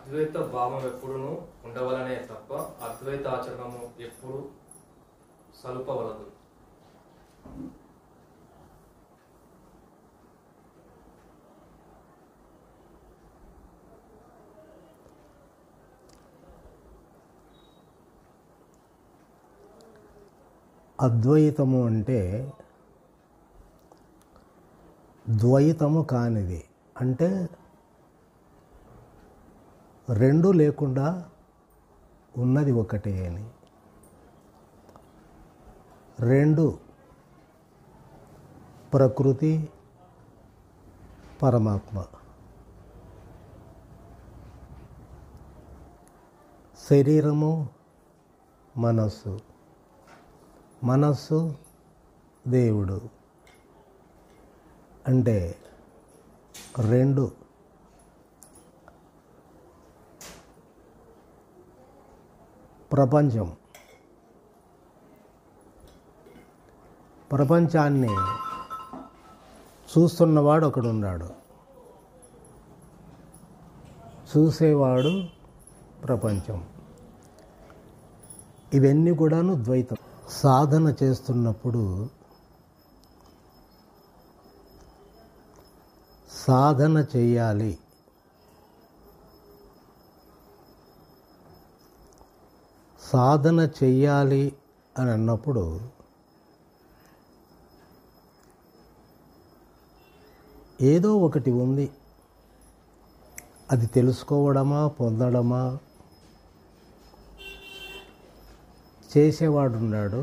అద్వైత భావం ఎప్పుడును ఉండవలనే తప్ప అద్వైత ఆచరణము ఎప్పుడు సలుపవలదు. అద్వైతము అంటే ద్వైతము కానిది, అంటే రెండు లేకుండా ఉన్నది ఒకటే అని. రెండు ప్రకృతి పరమాత్మ, శరీరము మనస్సు, మనస్సు దేవుడు. అంటే రెండు. ప్రపంచం, ప్రపంచాన్ని చూస్తున్నవాడు ఒకడున్నాడు, చూసేవాడు ప్రపంచం. ఇవన్నీ కూడాను ద్వైతం. సాధన చేస్తున్నప్పుడు సాధన చేయాలి, సాధన చెయ్యాలి అని అన్నప్పుడు ఏదో ఒకటి ఉంది. అది తెలుసుకోవడమా, పొందడమా? చేసేవాడున్నాడు,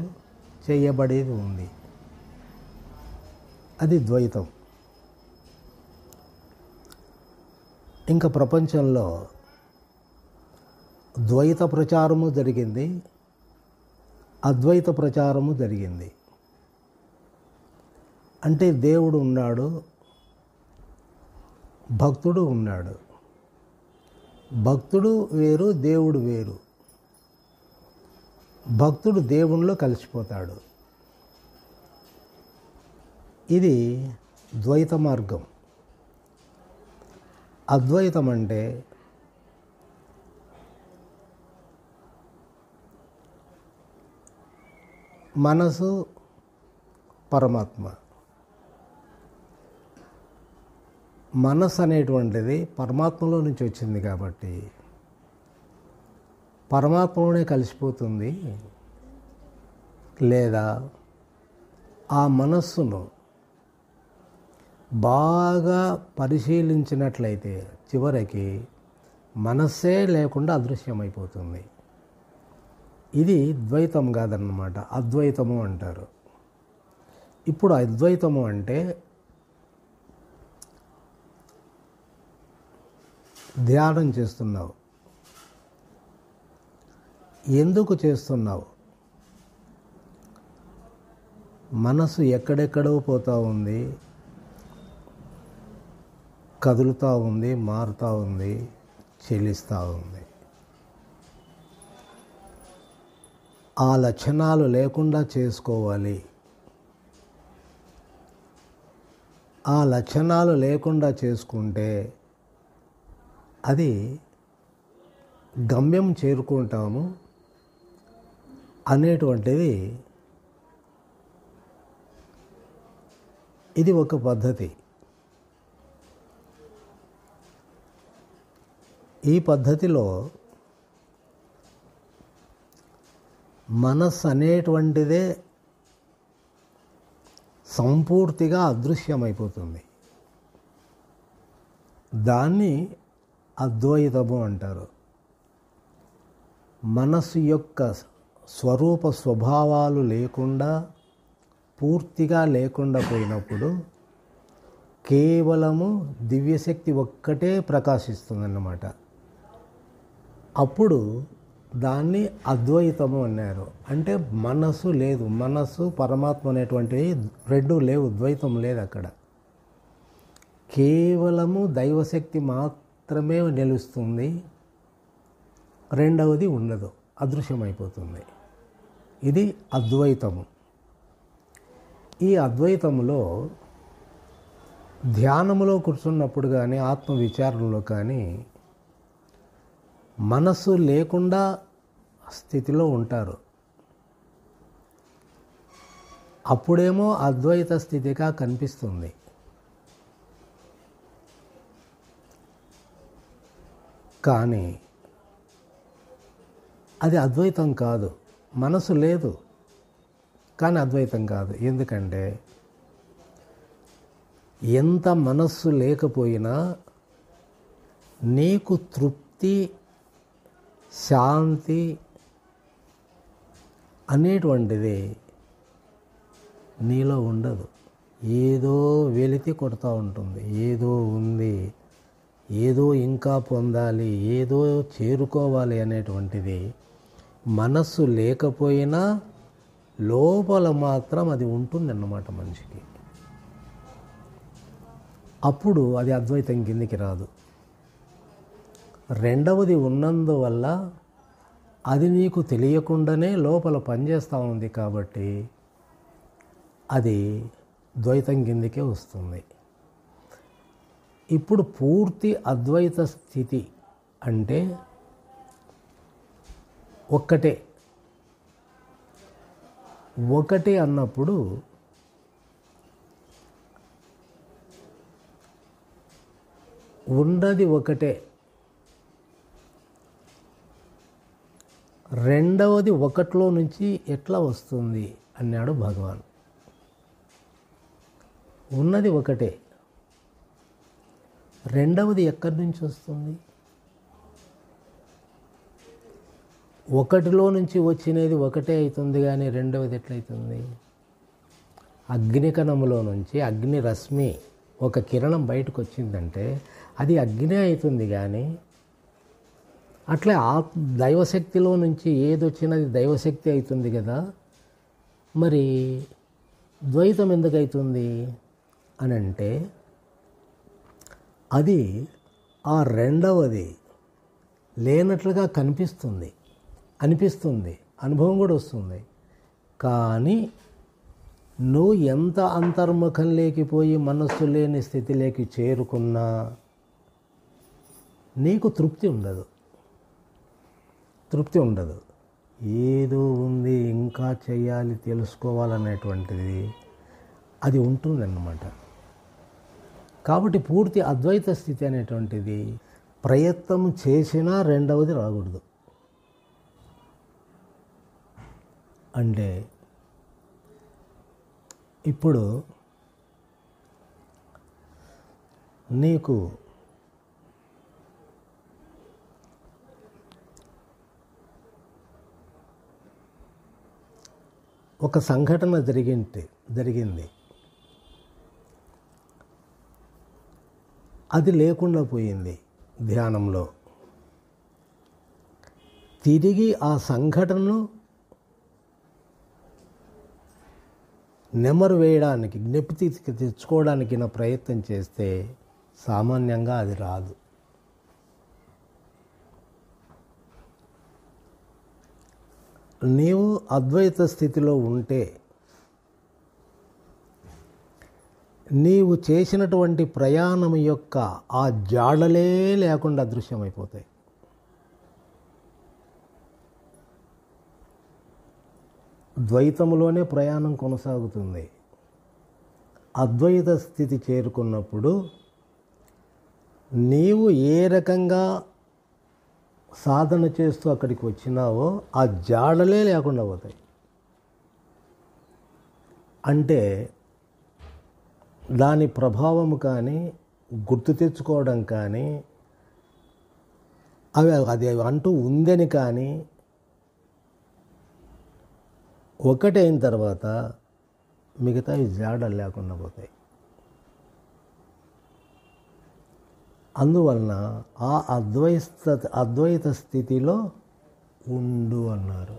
చేయబడేది ఉంది. అది ద్వైతం. ఇంకా ప్రపంచంలో ద్వైత ప్రచారము జరిగింది, అద్వైత ప్రచారము జరిగింది. అంటే దేవుడు ఉన్నాడు, భక్తుడు ఉన్నాడు. భక్తుడు వేరు, దేవుడు వేరు. భక్తుడు దేవునిలో కలిసిపోతాడు. ఇది ద్వైత మార్గం. అద్వైతం అంటే మనసు పరమాత్మ. మనసు అనేటువంటిది పరమాత్మలో నుంచి వచ్చింది కాబట్టి పరమాత్మలోనే కలిసిపోతుంది. లేదా ఆ మనస్సును బాగా పరిశీలించినట్లయితే చివరికి మనస్సే లేకుండా అదృశ్యమైపోతుంది. ఇది ద్వైతం కాదన్నమాట, అద్వైతము అంటారు. ఇప్పుడు అద్వైతము అంటే ధ్యానం చేస్తున్నావు. ఎందుకు చేస్తున్నావు? మనసు ఎక్కడెక్కడో పోతూ ఉంది, కదులుతూ ఉంది, మారుతూ ఉంది, చెలిస్తూ ఉంది. ఆ లక్షణాలు లేకుండా చేసుకోవాలి. ఆ లక్షణాలు లేకుండా చేసుకుంటే అది గమ్యం చేరుకుంటాము అనేటువంటిది ఇది ఒక పద్ధతి. ఈ పద్ధతిలో మనస్సు అనేటువంటిదే సంపూర్తిగా అదృశ్యమైపోతుంది. దాన్ని అద్వైతము అంటారు. మనస్సు యొక్క స్వరూప స్వభావాలు లేకుండా, పూర్తిగా లేకుండా పోయినప్పుడు కేవలము దివ్యశక్తి ఒక్కటే ప్రకాశిస్తుందన్నమాట. అప్పుడు దాన్ని అద్వైతము అన్నారు. అంటే మనస్సు లేదు, మనస్సు పరమాత్మ అనేటువంటివి రెండు లేవు, ద్వైతం లేదు అక్కడ. కేవలము దైవశక్తి మాత్రమే నిలుస్తుంది, రెండవది ఉండదు, అదృశ్యమైపోతుంది. ఇది అద్వైతము. ఈ అద్వైతములో ధ్యానములో కూర్చున్నప్పుడు కానీ, ఆత్మ విచారణలో కానీ మనసు లేకుండా స్థితిలో ఉంటారు. అప్పుడేమో అద్వైత స్థితిగా కనిపిస్తుంది. కానీ అది అద్వైతం కాదు. మనసు లేదు కానీ అద్వైతం కాదు. ఎందుకంటే ఎంత మనస్సు లేకపోయినా నీకు తృప్తి, శాంతి అనేటువంటిది నీలో ఉండదు. ఏదో వెలితి కొడతా ఉంటుంది. ఏదో ఉంది, ఏదో ఇంకా పొందాలి, ఏదో చేరుకోవాలి అనేటువంటిది మనస్సు లేకపోయినా లోపల మాత్రం అది ఉంటుందన్నమాట మనిషికి. అప్పుడు అది అద్వైతం కిందికి రాదు. రెండవది ఉన్నందువల్ల అది నీకు తెలియకుండానే లోపల పనిచేస్తూ ఉంది కాబట్టి అది ద్వైతం కిందికే వస్తుంది. ఇప్పుడు పూర్తి అద్వైత స్థితి అంటే ఒకటే అన్నప్పుడు ఉన్నది ఒకటే, రెండవది ఒకటిలో నుంచి ఎట్లా వస్తుంది అన్నాడు భగవాన్. ఉన్నది ఒకటే, రెండవది ఎక్కడి నుంచి వస్తుంది? ఒకటిలో నుంచి వచ్చినది ఒకటే అవుతుంది కానీ రెండవది ఎట్లయితుంది? అగ్నికణములో నుంచి అగ్ని రశ్మి ఒక కిరణం బయటకు వచ్చిందంటే అది అగ్నే అవుతుంది. కానీ అట్లే ఆ దైవశక్తిలో నుంచి ఏది వచ్చినది దైవశక్తి అవుతుంది కదా. మరి ద్వైతం ఎందుకు అవుతుంది అని అంటే అది ఆ రెండవది లేనట్లుగా అనిపిస్తుంది, అనుభవం కూడా వస్తుంది. కానీ నువ్వు ఎంత అంతర్ముఖం లేకపోయి మనస్సు లేని స్థితిలోకి చేరుకున్నా నీకు తృప్తి ఉండదు. ఏదో ఉంది, ఇంకా చేయాలి, తెలుసుకోవాలనేటువంటిది అది ఉంటుందన్నమాట. కాబట్టి పూర్తి అద్వైత స్థితి అనేటువంటిది ప్రయత్నం చేసినా రెండవది రాకూడదు. అంటే ఇప్పుడు నీకు ఒక సంఘటన జరిగింది, అది లేకుండా పోయింది ధ్యానంలో. తిరిగి ఆ సంఘటనను నెమరు వేయడానికి, జ్ఞప్తి తెచ్చుకోవడానికి నా ప్రయత్నం చేస్తే సామాన్యంగా అది రాదు. నీవు అద్వైత స్థితిలో ఉంటే నీవు చేసినటువంటి ప్రయాణం యొక్క ఆ జాడలే లేకుండా అదృశ్యమైపోతాయి. ద్వైతంలోనే ప్రయాణం కొనసాగుతుంది. అద్వైత స్థితి చేరుకున్నప్పుడు నీవు ఏ రకంగా సాధన చేస్తూ అక్కడికి వచ్చినావో ఆ జాడలే లేకుండా పోతాయి. అంటే దాని ప్రభావము కానీ గుర్తు తెచ్చుకోవడం కానీ అది అంటూ ఉందని కానీ ఒకటైన తర్వాత మిగతా ఈ జాడలు లేకుండా పోతాయి. అందువలన ఆ అద్వైత స్థితిలో ఉండు అన్నారు.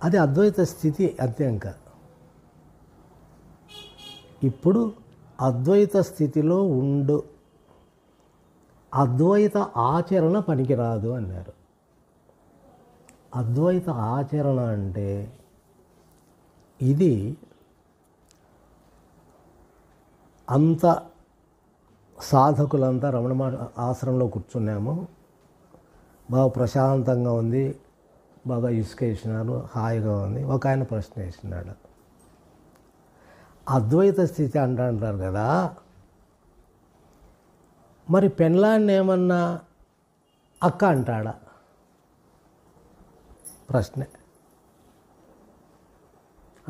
అది అద్వైత స్థితి అత్యంక. ఇప్పుడు అద్వైత స్థితిలో ఉండు, అద్వైత ఆచరణ పనికిరాదు అన్నారు. అద్వైత ఆచరణ అంటే ఇది అంత సాధకులంతా రమణ ఆశ్రమంలో కూర్చున్నాము. బాగా ప్రశాంతంగా ఉంది, బాగా ఇసుక వేసినారు, హాయిగా ఉంది. ఒక ఆయన ప్రశ్న వేసినాడు, అద్వైత స్థితి అంటారు కదా, మరి పెళ్ళాన్ని ఏమన్నా అక్క అంటాడా? ప్రశ్న.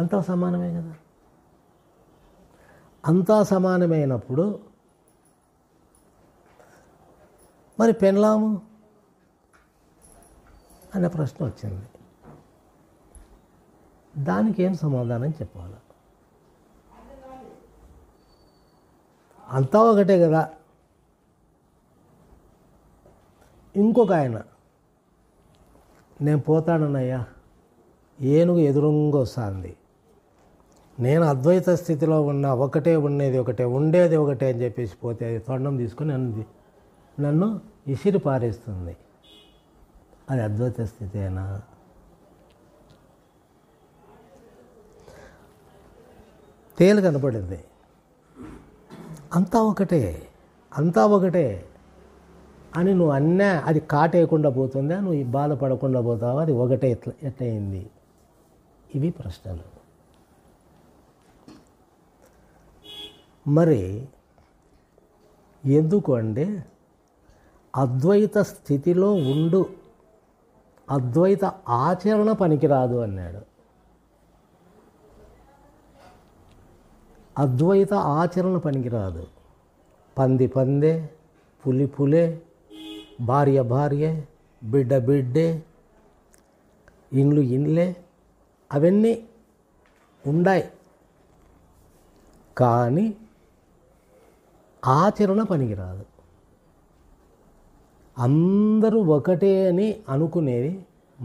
అంతా సమానమే కదా. అంతా సమానమైనప్పుడు మరి పెళ్ళాము అనే ప్రశ్న వచ్చింది. దానికి ఏం సమాధానం చెప్పాలి? అంతా ఒకటే కదా. ఇంకొక ఆయన, నేను పోతానన్నయ్యా, ఏనుగు ఎదురుంగా వస్తుంది, నేను అద్వైత స్థితిలో ఉన్నా, ఒకటే ఉండేది ఒకటే, ఉండేది ఒకటే అని చెప్పేసి పోతే అది తొండం తీసుకొని నన్ను ఇసిరి పారేస్తుంది. అది అద్వైత స్థితేనా? తేలు కనపడింది. అంతా ఒకటే, అంతా ఒకటే అని నువ్వు అన్నా అది కాటేయకుండా పోతుందా? నువ్వు బాధపడకుండా పోతావా? అది ఒకటే ఎట్లయింది? ఇవి ప్రశ్నలు. మరి ఎందుకు అంటే అద్వైత స్థితిలో ఉండు, అద్వైత ఆచరణ పనికిరాదు అన్నాడు. అద్వైత ఆచరణ పనికిరాదు. పంది పందే, పులి పులే, భార్య భార్యే, బిడ్డ బిడ్డే, ఇండ్లు ఇండ్లే, అవన్నీ ఉన్నాయి. కానీ ఆచరణ పనికిరాదు. అందరూ ఒకటే అని అనుకునేది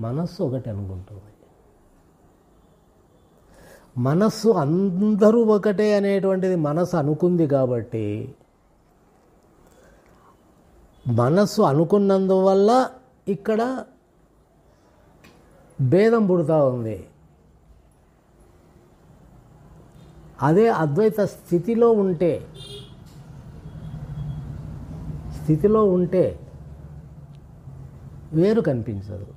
మనస్సు ఒకటి అనుకుంటుంది. మనస్సు అందరూ ఒకటే అనేటువంటిది మనస్సు అనుకుంది కాబట్టి, మనస్సు అనుకున్నందువల్ల ఇక్కడ భేదం పుడుతూ ఉంది. అదే అద్వైత స్థితిలో ఉంటే వేరు కనిపించదు.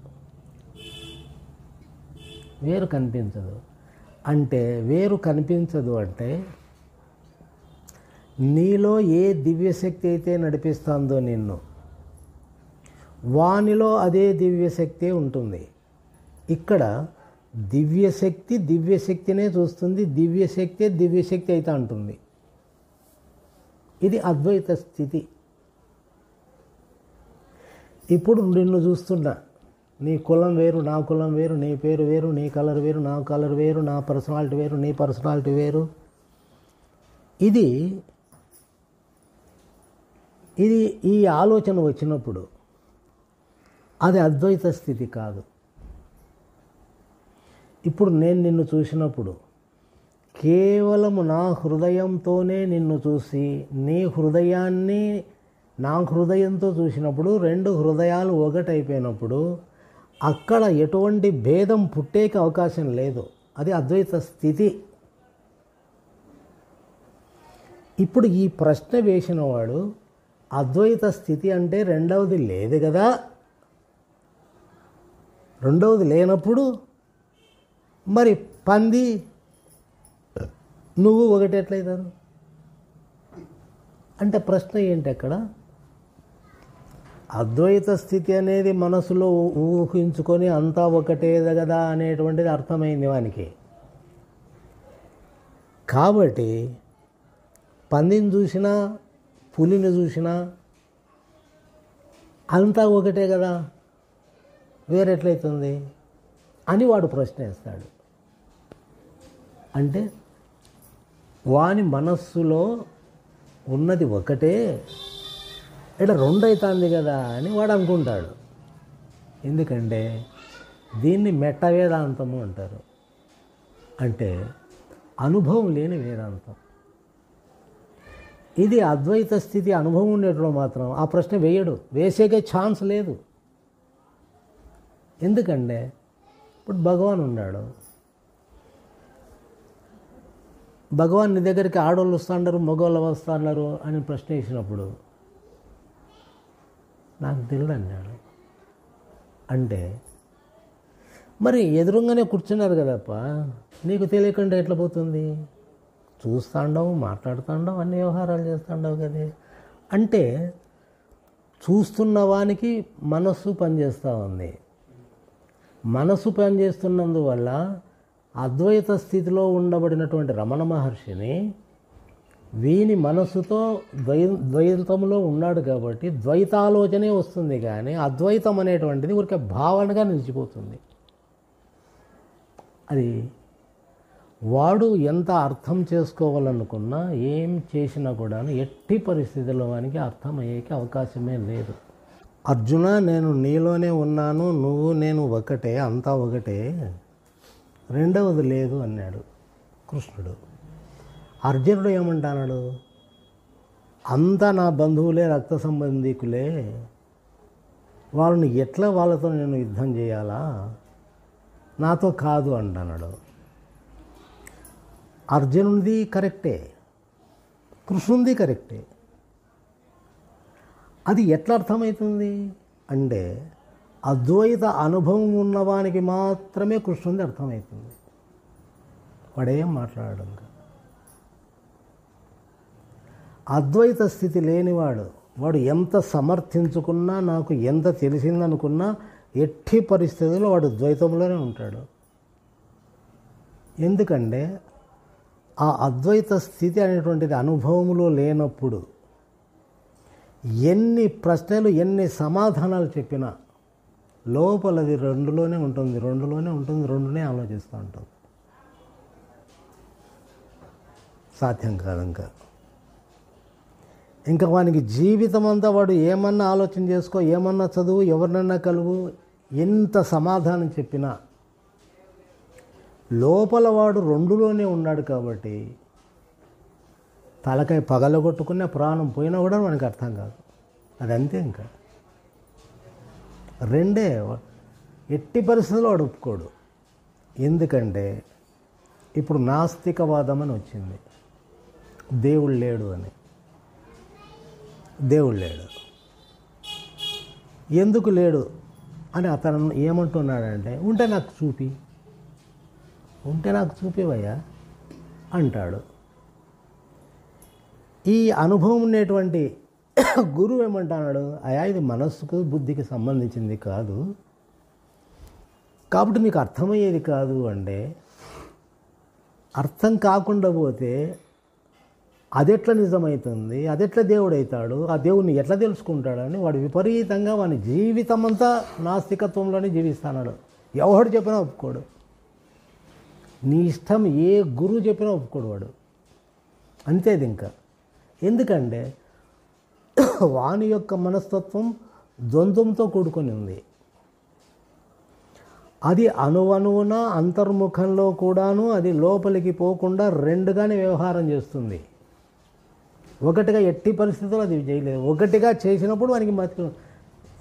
అంటే వేరు కనిపించదు అంటే నీలో ఏ దివ్యశక్తి అయితే నడిపిస్తుందో నిన్ను, వానిలో అదే దివ్యశక్తి ఉంటుంది. ఇక్కడ దివ్యశక్తినే చూస్తుంది, దివ్యశక్తి అయితే అంటుంది. ఇది అద్వైత స్థితి. ఇప్పుడు నిన్ను చూస్తున్నా, నీ కులం వేరు, నా కులం వేరు, నీ పేరు వేరు, నీ కలర్ వేరు, నా కలర్ వేరు, నా పర్సనాలిటీ వేరు, నీ పర్సనాలిటీ వేరు. ఇది ఈ ఆలోచన వచ్చినప్పుడు అది అద్వైత స్థితి కాదు. ఇప్పుడు నేను నిన్ను చూసినప్పుడు కేవలము నా హృదయంతోనే నిన్ను చూసి, నీ హృదయాన్ని నా హృదయంతో చూసినప్పుడు, రెండు హృదయాలు ఒకటైపోయినప్పుడు అక్కడ ఎటువంటి భేదం పుట్టేకి అవకాశం లేదు. అది అద్వైత స్థితి. ఇప్పుడు ఈ ప్రశ్న వేసిన వాడు అద్వైత స్థితి అంటే రెండవది లేదు కదా. రెండవది లేనప్పుడు మరి పంది నువ్వు ఒకటి ఎట్లయితారు అంటే ప్రశ్న ఏంటి అక్కడ? అద్వైత స్థితి అనేది మనసులో ఊహించుకొని అంతా ఒకటే కదా అనేటువంటిది అర్థమైంది వానికి. కాబట్టి పందిని చూసినా పులిని చూసినా అంతా ఒకటే కదా, వేరెట్లయితుంది అని వాడు ప్రశ్న వేస్తాడు. అంటే వాని మనస్సులో ఉన్నది ఒకటే, ఇక్కడ రెండవుతుంది కదా అని వాడు అనుకుంటాడు. ఎందుకంటే దీన్ని మెట్ట వేదాంతము అంటారు. అంటే అనుభవం లేని వేదాంతం. ఇది అద్వైత స్థితి అనుభవం ఉండేటప్పుడు మాత్రం ఆ ప్రశ్న వేసేకే ఛాన్స్ లేదు. ఎందుకంటే ఇప్పుడు భగవాన్ ఉన్నాడు, భగవాన్ నీ దగ్గరికి ఆడవాళ్ళు వస్తున్నారు మగవాళ్ళు వస్తున్నారు అని ప్రశ్న వేసినప్పుడు నాకు తెలియదు అన్నాడు. అంటే మరి ఎదురుగానే కూర్చున్నారు కదప్ప, నీకు తెలియకుండా ఎట్లా పోతుంది? చూస్తాండవు, మాట్లాడుతాండవు, అన్ని వ్యవహారాలు చేస్తాండవు కదే. అంటే చూస్తున్న వానికి మనస్సు పనిచేస్తూ ఉంది. మనస్సు పనిచేస్తున్నందువల్ల అద్వైత స్థితిలో ఉండబడినటువంటి రమణ మహర్షిని వీని మనస్సుతో ద్వైతంలో ఉన్నాడు కాబట్టి ద్వైతాలోచనే వస్తుంది, కానీ అద్వైతం అనేటువంటిది ఊరికే భావనగా నిలిచిపోతుంది. అది వాడు ఎంత అర్థం చేసుకోవాలనుకున్నా ఏం చేసినా కూడా ఎట్టి పరిస్థితుల్లో వానికి అర్థమయ్యేకి అవకాశమే లేదు. అర్జున, నేను నీలోనే ఉన్నాను, నువ్వు నేను ఒకటే, అంతా ఒకటే, రెండవది లేదు అన్నాడు కృష్ణుడు. అర్జునుడు ఏమంటాడు? అంతా నా బంధువులే, రక్త సంబంధికులే, వాళ్ళని ఎట్లా వాళ్ళతో నేను యుద్ధం చేయాలా, నాతో కాదు అంటున్నాడు. అర్జునుడిది కరెక్టే, కృష్ణునిది కరెక్టే. అది ఎట్లా అర్థమవుతుంది అంటే అద్వైత అనుభవం ఉన్నవానికి మాత్రమే కృష్ణునిది అర్థమవుతుంది. వాడేం మాట్లాడడం కాదు. అద్వైత స్థితి లేనివాడు వాడు ఎంత సమర్థించుకున్నా, నాకు ఎంత తెలిసిందనుకున్నా, ఎట్టి పరిస్థితుల్లో వాడు ద్వైతంలోనే ఉంటాడు. ఎందుకంటే ఆ అద్వైత స్థితి అనేటువంటిది అనుభవంలో లేనప్పుడు ఎన్ని ప్రశ్నలు, ఎన్ని సమాధానాలు చెప్పినా లోపలది రెండులోనే ఉంటుంది, రెండునే ఆలోచిస్తూ ఉంటుంది. సాధ్యం కాదు. ఇంకా వానికి జీవితం అంతా వాడు ఏమన్నా ఆలోచన చేసుకో, ఏమన్నా చదువు, ఎవరినన్నా కలువు, ఎంత సమాధానం చెప్పినా లోపల వాడు రెండులోనే ఉన్నాడు కాబట్టి తలకాయ పగలగొట్టుకున్న ప్రాణం పోయినా కూడా మనకు అర్థం కాదు. అదంతే. ఇంకా రెండే, ఎట్టి పరిస్థితుల్లో వాడు ఒప్పుకోడు. ఎందుకంటే ఇప్పుడు నాస్తికవాదం అని వచ్చింది, దేవుడు లేడు అని. దేవుడు లేడు, ఎందుకు లేడు అని అతను ఏమంటున్నాడంటే, ఉంటే నాకు చూపివయ్యా అంటాడు. ఈ అనుభవం ఉండేటువంటి గురువు ఏమంటున్నాడు? అయా, ఇది మనస్సుకు బుద్ధికి సంబంధించింది కాదు, కాబట్టి మీకు అర్థమయ్యేది కాదు అంటే, అర్థం కాకుండా పోతే అదెట్లా నిజమవుతుంది, అదెట్లా దేవుడు అవుతాడు, ఆ దేవుడిని ఎట్లా తెలుసుకుంటాడని వాడు విపరీతంగా వాని జీవితం అంతా నాస్తికత్వంలోనే జీవిస్తున్నాడు. ఎవడు చెప్పినా ఒప్పుకోడు. నీ ఇష్టం ఏ గురువు చెప్పినా ఒప్పుకోడు వాడు. అంతేది ఇంకా. ఎందుకంటే వాని యొక్క మనస్తత్వం ద్వంద్వంతో కూడుకొని ఉంది. అది అణువణువున అంతర్ముఖంలో కూడాను అది లోపలికి పోకుండా రెండుగానే వ్యవహారం చేస్తుంది. ఒకటిగా ఎట్టి పరిస్థితుల్లో అది చేయలేదు. ఒకటిగా చేసినప్పుడు వానికి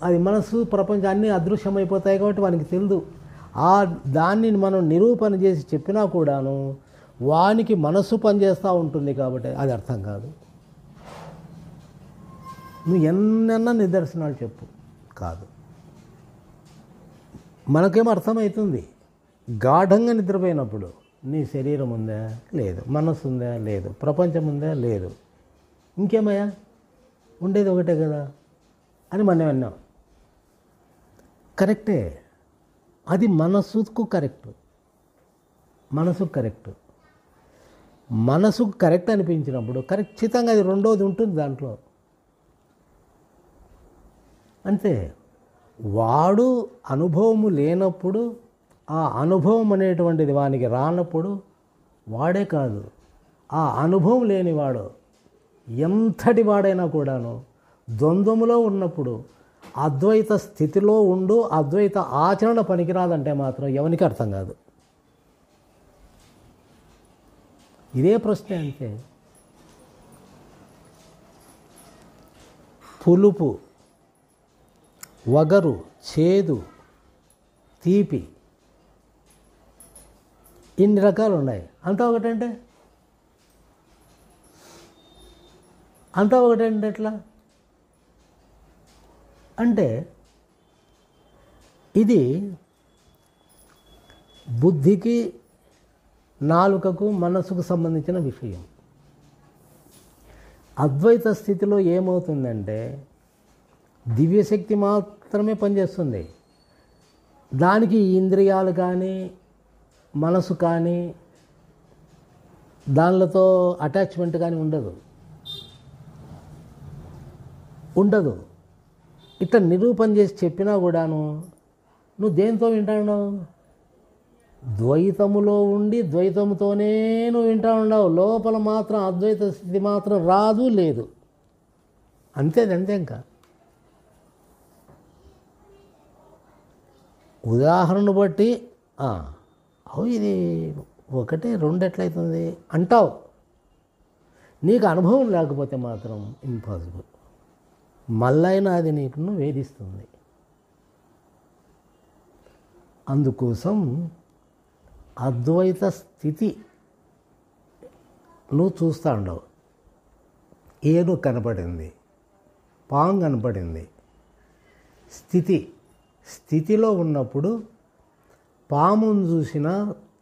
అది మనసు, ప్రపంచం అన్నీ అదృశ్యమైపోతాయి కాబట్టి వానికి తెలియదు. దాన్ని మనం నిరూపణ చేసి చెప్పినా కూడాను వానికి మనస్సు పనిచేస్తూ ఉంటుంది కాబట్టి అది అర్థం కాదు. నువ్వు ఎన్నన్నా నిదర్శనాలు చెప్పు, కాదు. మనకేమో అర్థమవుతుంది. గాఢంగా నిద్రపోయినప్పుడు నీ శరీరం ఉందా? లేదు. మనస్సు ఉందా? లేదు. ప్రపంచం ఉందా? లేదు. ఇంకేమయ్యా, ఉండేది ఒకటే కదా అని మనం అన్నాం. కరెక్టే, అది మనసుకు కరెక్ట్. మనసుకు కరెక్ట్ అనిపించినప్పుడు ఖచ్చితంగా అది రెండోది ఉంటుంది దాంట్లో. అంతే. వాడు అనుభవము లేనప్పుడు, ఆ అనుభవం అనేటువంటిది వానికి రానప్పుడు వాడే కాదు, ఆ అనుభవం లేనివాడు ఎంతటి వాడైనా కూడాను ద్వంద్వములో ఉన్నప్పుడు అద్వైత స్థితిలో ఉండు అద్వైత ఆచరణ పనికిరాదంటే మాత్రం ఎవరికి అర్థం కాదు. ఇదే ప్రశ్న. అంతే. పులుపు, వగరు, చేదు, తీపి, ఇన్ని రకాలు ఉన్నాయి. అంతా ఒకటంటే అంతా ఒకటండి ఎట్లా అంటే ఇది బుద్ధికి, నాలుకకు, మనసుకు సంబంధించిన విషయం. అద్వైత స్థితిలో ఏమవుతుందంటే దివ్యశక్తి మాత్రమే పనిచేస్తుంది. దానికి ఇంద్రియాలు కానీ మనసు కానీ దానిలతో అటాచ్మెంట్ కానీ ఉండదు. ఇట్లా నిరూపణ చేసి చెప్పినా కూడాను నువ్వు దేంతో వింటావు? ద్వైతములో ఉండి ద్వైతముతోనే నువ్వు వింటా ఉండవు. లోపల మాత్రం అద్వైత స్థితి మాత్రం రాదు, లేదు. అంతే ఇంకా. ఉదాహరణ బట్టి ఇది ఒకటే రెండు ఎట్లయితుంది అంటావు. నీకు అనుభవం లేకపోతే మాత్రం ఇంపాసిబుల్. మళ్ళైనా అది నీకు వేధిస్తుంది. అందుకోసం అద్వైత స్థితి నువ్వు చూస్తూ ఉండవు. ఏనుగు కనపడింది, పాము కనపడింది. స్థితిలో ఉన్నప్పుడు పామును చూసినా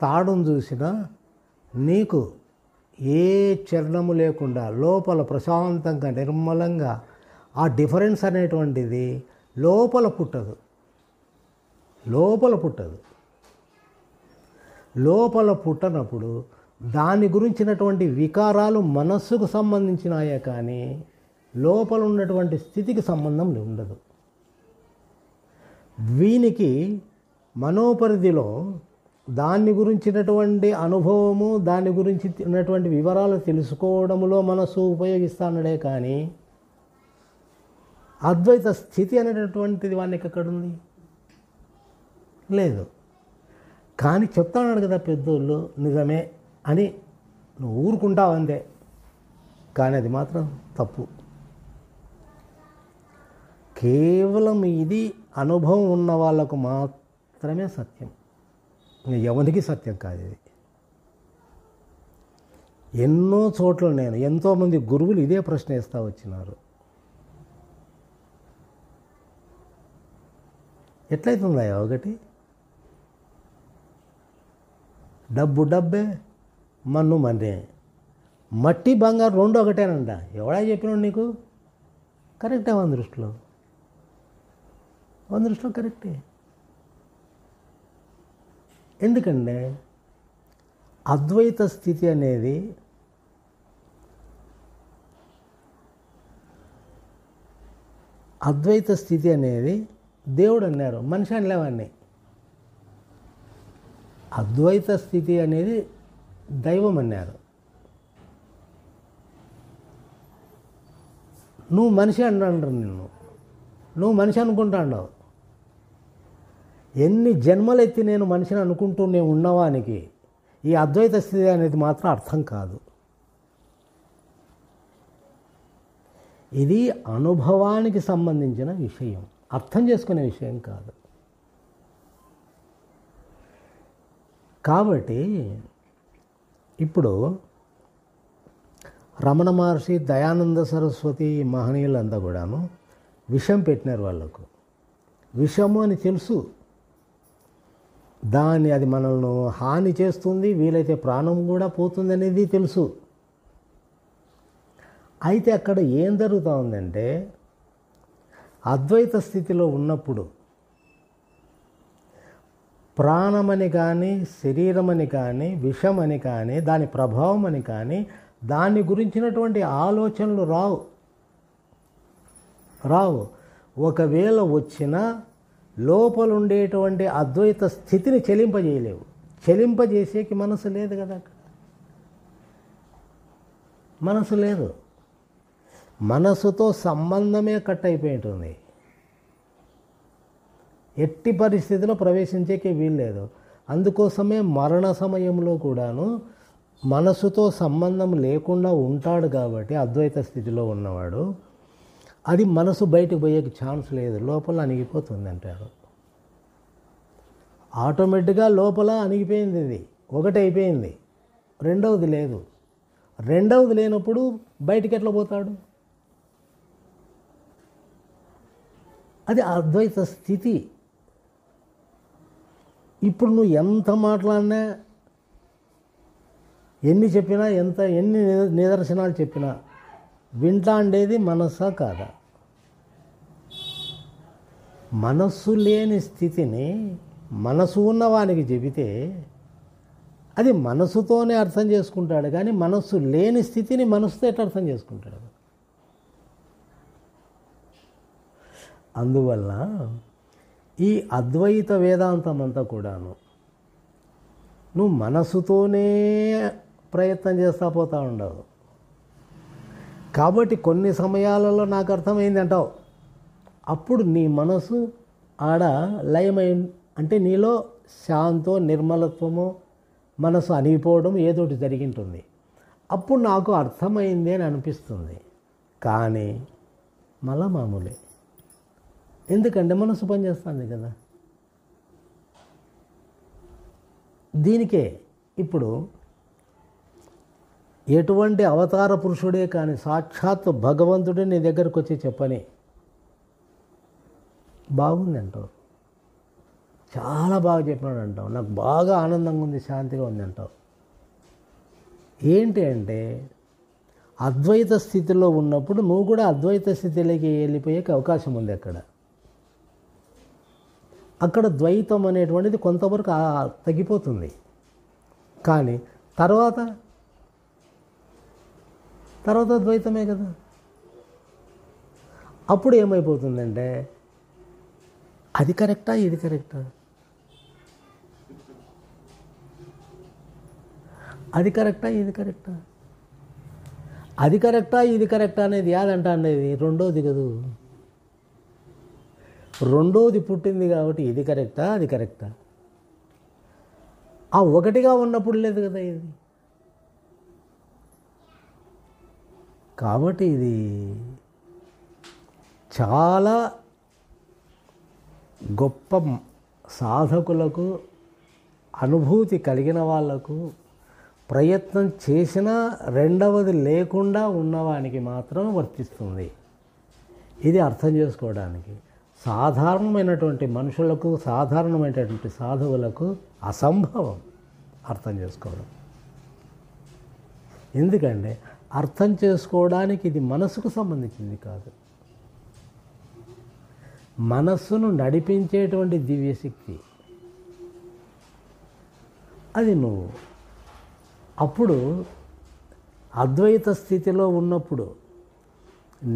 తాడును చూసినా నీకు ఏ చలనము లేకుండా లోపల ప్రశాంతంగా నిర్మలంగా ఆ డిఫరెన్స్ అనేటువంటిది లోపల పుట్టదు. లోపల పుట్టనప్పుడు దాని గురించినటువంటి వికారాలు మనస్సుకు సంబంధించినాయే కానీ లోపల ఉన్నటువంటి స్థితికి సంబంధం ఉండదు. వీనికి మనోపరిధిలో దాన్ని గురించినటువంటి అనుభవము, దాని గురించి ఉన్నటువంటి వివరాలు తెలుసుకోవడంలో మనస్సు ఉపయోగిస్తానడే కానీ అద్వైత స్థితి అనేటటువంటిది వానికి ఎక్కడుంది? లేదు. కానీ చెప్తాడు కదా పెద్దోళ్ళు నిజమే అని నువ్వు ఊరుకుంటావు అంతే. కానీ అది మాత్రం తప్పు. కేవలం ఇది అనుభవం ఉన్న వాళ్ళకు మాత్రమే సత్యం, ఎవరికి సత్యం కాదు ఇది. ఎన్నో చోట్ల నేను ఎంతోమంది గురువులు ఇదే ప్రశ్న వేస్తూ వచ్చినారు. ఎట్లయితుందా ఒకటి? డబ్బు డబ్బే, మన్ను మన్నే, మట్టి బంగారు రెండు ఒకటేనంట. ఎవడా చెప్పినాడు నీకు? కరెక్టే, మన దృష్టిలో కరెక్టే. ఎందుకంటే అద్వైత స్థితి అనేది దేవుడు అన్నారు, మనిషి అనలేవాడిని. అద్వైత స్థితి అనేది దైవం అన్నారు. నువ్వు మనిషి అంటారు, నువ్వు మనిషి అనుకుంటాండవు. ఎన్ని జన్మలెత్తి నేను మనిషిని అనుకుంటూనే ఉన్నవానికి ఈ అద్వైత స్థితి అనేది మాత్రం అర్థం కాదు. ఇది అనుభవానికి సంబంధించిన విషయం, అర్థం చేసుకునే విషయం కాదు. కాబట్టి ఇప్పుడు రమణ మహర్షి, దయానంద సరస్వతి మహనీయులంతా కూడాను విషం పెట్టినారు వాళ్ళకు. విషము అని తెలుసు, అది మనల్ని హాని చేస్తుంది, వీలైతే ప్రాణం కూడా పోతుంది అనేది తెలుసు. అయితే అక్కడ ఏం జరుగుతూ ఉందంటే అద్వైత స్థితిలో ఉన్నప్పుడు ప్రాణమని కానీ, శరీరమని కానీ, విషమని కానీ, దాని ప్రభావం అని కానీ, దాని గురించినటువంటి ఆలోచనలు రావు. ఒకవేళ వచ్చినా లోపల ఉండేటువంటి అద్వైత స్థితిని చెలింపజేయలేవు. చెలింపజేసేకి మనసు లేదు కదా, అక్కడ మనసు లేదు. మనసుతో సంబంధమే కట్ అయిపోయి ఉంటుంది. ఎట్టి పరిస్థితిలో ప్రవేశించేకే వీల్లేదు. అందుకోసమే మరణ సమయంలో కూడాను మనసుతో సంబంధం లేకుండా ఉంటాడు. కాబట్టి అద్వైత స్థితిలో ఉన్నవాడు అది మనసు బయటకు పోయేకి ఛాన్స్ లేదు, లోపల అణిగిపోతుంది అంటారు. ఆటోమేటిక్గా లోపల అణిగిపోయింది, ఇది ఒకటి అయిపోయింది, రెండవది లేదు. రెండవది లేనప్పుడు బయటికి ఎట్లా పోతాడు? అది అద్వైత స్థితి. ఇప్పుడు నువ్వు ఎంత మాట్లాడినా, ఎన్ని చెప్పినా, ఎన్ని నిదర్శనాలు చెప్పినా వింటా ఉండేది మనస్సా కాదా? మనస్సు లేని స్థితిని మనసు ఉన్నవానికి చెబితే అది మనసుతోనే అర్థం చేసుకుంటాడు, కానీ మనస్సు లేని స్థితిని మనసుతో ఎట్లా అర్థం చేసుకుంటాడు? అందువల్ల ఈ అద్వైత వేదాంతం అంతా కూడాను నువ్వు మనసుతోనే ప్రయత్నం చేస్తా పోతా ఉండవు. కాబట్టి కొన్ని సమయాలలో నాకు అర్థమైంది అంటావు, అప్పుడు నీ మనసు ఆడ లయమై, అంటే నీలో శాంతో నిర్మలత్వము, మనసు అణిగిపోవడం ఏదోటి జరిగింటుంది. అప్పుడు నాకు అర్థమైంది అని అనిపిస్తుంది, కానీ మళ్ళా మామూలే. ఎందుకంటే మనసు పనిచేస్తుంది కదా. దీనికే ఇప్పుడు ఎటువంటి అవతార పురుషుడే కానీ సాక్షాత్ భగవంతుడే నీ దగ్గరకు వచ్చి చెప్పని బాగుంది అంటావు, చాలా బాగా చెప్పినాడు అంటావు, నాకు బాగా ఆనందంగా ఉంది, శాంతిగా ఉంది అంటావు. ఏంటి అంటే అద్వైత స్థితిలో ఉన్నప్పుడు నువ్వు కూడా అద్వైత స్థితిలోకి వెళ్ళిపోయే అవకాశం ఉంది. అక్కడ ద్వైతం అనేటువంటిది కొంతవరకు తగ్గిపోతుంది, కానీ తర్వాత ద్వైతమే కదా. అప్పుడు ఏమైపోతుందంటే అది కరెక్టా, ఇది కరెక్టా, అది కరెక్టా, ఇది కరెక్టా, అది కరెక్టా, ఇది కరెక్టా అనేది యాదంట అనేది రెండోది కదూ. రెండోది పుట్టింది కాబట్టి ఇది కరెక్టా, అది కరెక్టా. ఆ ఒకటిగా ఉన్నప్పుడు లేదు కదా ఇది. కాబట్టి ఇది చాలా గొప్ప సాధకులకు, అనుభూతి కలిగిన వాళ్లకు, ప్రయత్నం చేసినా రెండవది లేకుండా ఉన్నవానికి మాత్రం వర్తిస్తుంది. ఇది అర్థం చేసుకోవడానికి సాధారణమైనటువంటి మనుషులకు, సాధారణమైనటువంటి సాధువులకు అసంభవం అర్థం చేసుకోవడం. ఎందుకంటే అర్థం చేసుకోవడానికి ఇది మనసుకు సంబంధించింది కాదు, మనస్సును నడిపించేటువంటి దివ్యశక్తి అది. నువ్వు అప్పుడు అద్వైత స్థితిలో ఉన్నప్పుడు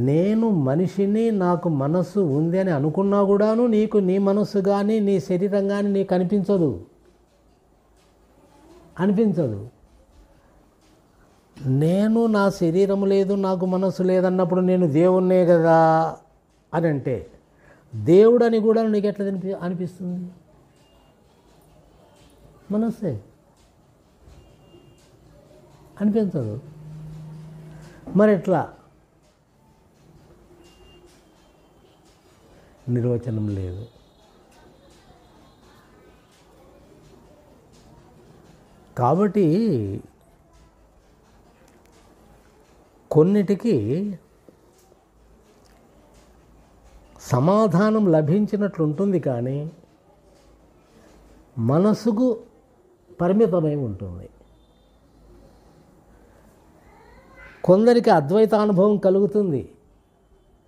నేను మనిషిని, నాకు మనస్సు ఉంది అని అనుకున్నా కూడాను నీకు నీ మనస్సు కానీ నీ శరీరం కానీ నీకు అనిపించదు. నేను నా శరీరం లేదు, నాకు మనస్సు లేదన్నప్పుడు నేను దేవుణ్ణే కదా అని అంటే దేవుడని కూడా నీకు ఎట్లా అనిపిస్తుంది? మనస్సే అనిపించదు. మరి ఎట్లా? నిర్వచనం లేదు. కాబట్టి కొన్నిటికి సమాధానం లభించినట్లుంటుంది, కానీ మనసుకు పరిమితమై ఉంటుంది. కొందరికి అద్వైత అనుభవం కలుగుతుంది,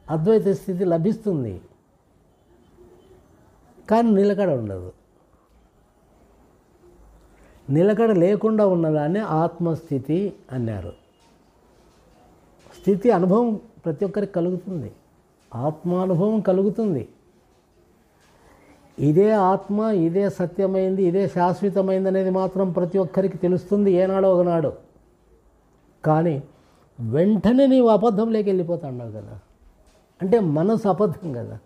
అద్వైత స్థితి లభిస్తుంది, కానీ నిలకడ ఉండదు. నిలకడ లేకుండా ఉన్నదాన్ని ఆత్మస్థితి అన్నారు. స్థితి అనుభవం ప్రతి ఒక్కరికి కలుగుతుంది, ఆత్మానుభవం కలుగుతుంది. ఇదే ఆత్మ, ఇదే సత్యమైంది, ఇదే శాశ్వతమైంది అనేది మాత్రం ప్రతి ఒక్కరికి తెలుస్తుంది ఏనాడో ఒకనాడు. కానీ వెంటనే నీవు అబద్ధంలోకి వెళ్ళిపోతున్నావు కదా, అంటే మనసు అబద్ధం కదా.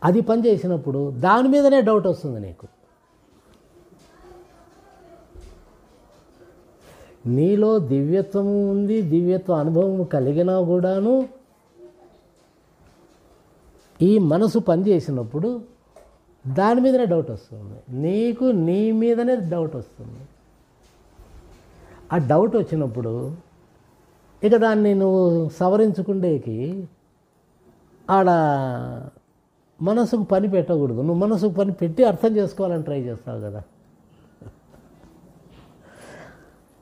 అది పని చేసినప్పుడు దాని మీదనే డౌట్ వస్తుంది నీకు. నీలో దివ్యత్వము ఉంది, దివ్యత్వ అనుభవం కలిగినా కూడాను ఈ మనసు పనిచేసినప్పుడు దాని మీదనే డౌట్ వస్తుంది నీకు, నీ మీదనే డౌట్ వస్తుంది. ఆ డౌట్ వచ్చినప్పుడు ఇక దాన్ని నువ్వు సవరించుకుండేకి ఆడ మనసుకు పని పెట్టకూడదు. నువ్వు మనసుకు పని పెట్టి అర్థం చేసుకోవాలని ట్రై చేస్తావు కదా.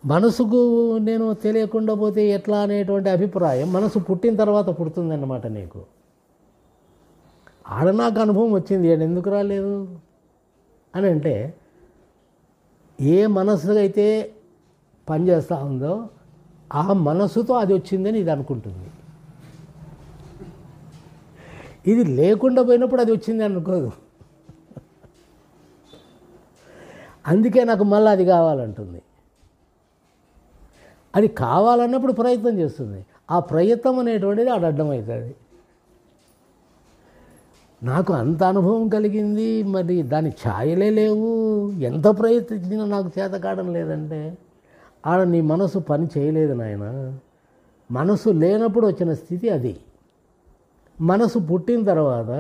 మనసుకు నేను తెలియకుండా పోతే ఎట్లా అనేటువంటి అభిప్రాయం మనసు పుట్టిన తర్వాత పుడుతుందన్నమాట నీకు. ఆడ నాకు అనుభవం వచ్చింది, ఆడ ఎందుకు రాలేదు అని అంటే, ఏ మనసు అయితే పనిచేస్తూ ఉందో ఆ మనసుతో అది వచ్చిందని ఇది అనుకుంటుంది. ఇది లేకుండా పోయినప్పుడు అది వచ్చింది అనుకోదు. అందుకే నాకు మళ్ళీ అది కావాలంటుంది. అది కావాలన్నప్పుడు ప్రయత్నం చేస్తుంది. ఆ ప్రయత్నం అనేటువంటిది ఆడ అడ్డమవుతుంది. నాకు అంత అనుభవం కలిగింది, మరి దాని ఛాయలే లేవు, ఎంత ప్రయత్నించినా నాకు చేత కావడం లేదంటే ఆడ నీ మనసు పని చేయలేదు నాయన. మనసు లేనప్పుడు వచ్చిన స్థితి అది. మనసు పుట్టిన తర్వాత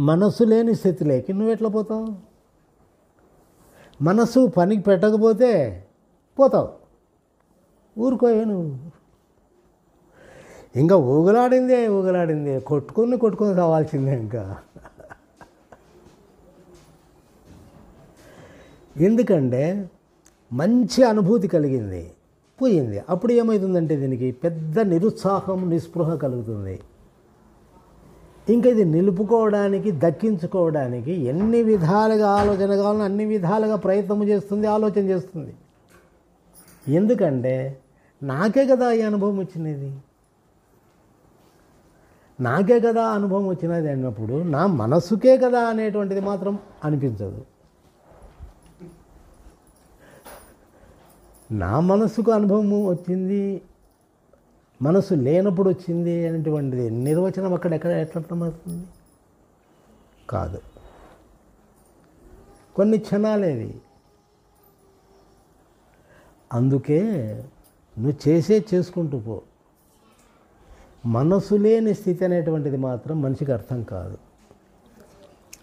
మనసు లేని స్థితిలోకి నువ్వు ఎట్లా పోతావు? మనసు పనికి పెట్టకపోతే పోతావు, ఊరుకోవే నువ్వు. ఇంకా ఊగలాడిందే కొట్టుకొని కావాల్సిందే. ఇంకా ఎందుకంటే మంచి అనుభూతి కలిగింది, పోయింది. అప్పుడు ఏమవుతుందంటే దీనికి పెద్ద నిరుత్సాహం, నిస్పృహ కలుగుతుంది. ఇంకా ఇది నిలుపుకోవడానికి, దక్కించుకోవడానికి ఎన్ని విధాలుగా ఆలోచన కావాలని అన్ని విధాలుగా ప్రయత్నం చేస్తుంది, ఆలోచన చేస్తుంది. ఎందుకంటే నాకే కదా ఈ అనుభవం వచ్చినది, నాకే కదా అనుభవం వచ్చినది అన్నప్పుడు నా మనసుకే కదా అనేటువంటిది మాత్రం అనిపించదు. నా మనసుకు అనుభవం వచ్చింది, మనసు లేనప్పుడు వచ్చింది అనేటువంటిది నిర్వచనం ఎట్లా అర్థమవుతుంది? కాదు. కొన్ని క్షణాలేవి. అందుకే నువ్వు చేసుకుంటూ పో. మనసు లేని స్థితి అనేటువంటిది మాత్రం మనిషికి అర్థం కాదు.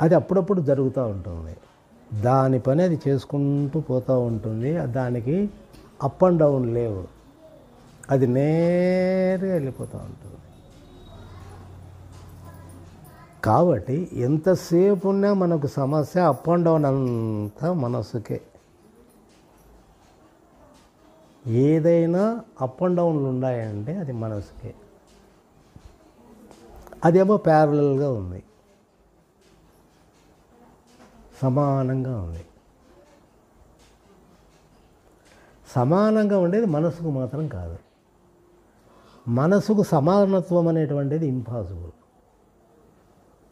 అది అప్పుడప్పుడు జరుగుతూ ఉంటుంది. దాని పని అది చేసుకుంటూ పోతూ ఉంటుంది. దానికి అప్ అండ్ డౌన్ లేవు, అది నేరుగా వెళ్ళిపోతూ ఉంటుంది. కాబట్టి ఎంతసేపు ఉన్నా మనకు సమస్య అప్ అండ్ డౌన్ అంతా మనసుకే. ఏదైనా అప్ అండ్ డౌన్లు ఉన్నాయంటే అది మనసుకే. అదేమో ప్యారలల్గా ఉంది, సమానంగా ఉంది. సమానంగా ఉండేది మనసుకు మాత్రం కాదు. మనసుకు సమానత్వం అనేటువంటిది ఇంపాసిబుల్.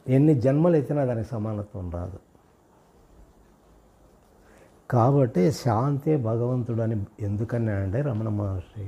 ఎన్ని జన్మలు ఎత్తినా దానికి సమానత్వం రాదు. కాబట్టి శాంతే భగవంతుడు అని ఎందుకని అంటే రమణ మహర్షి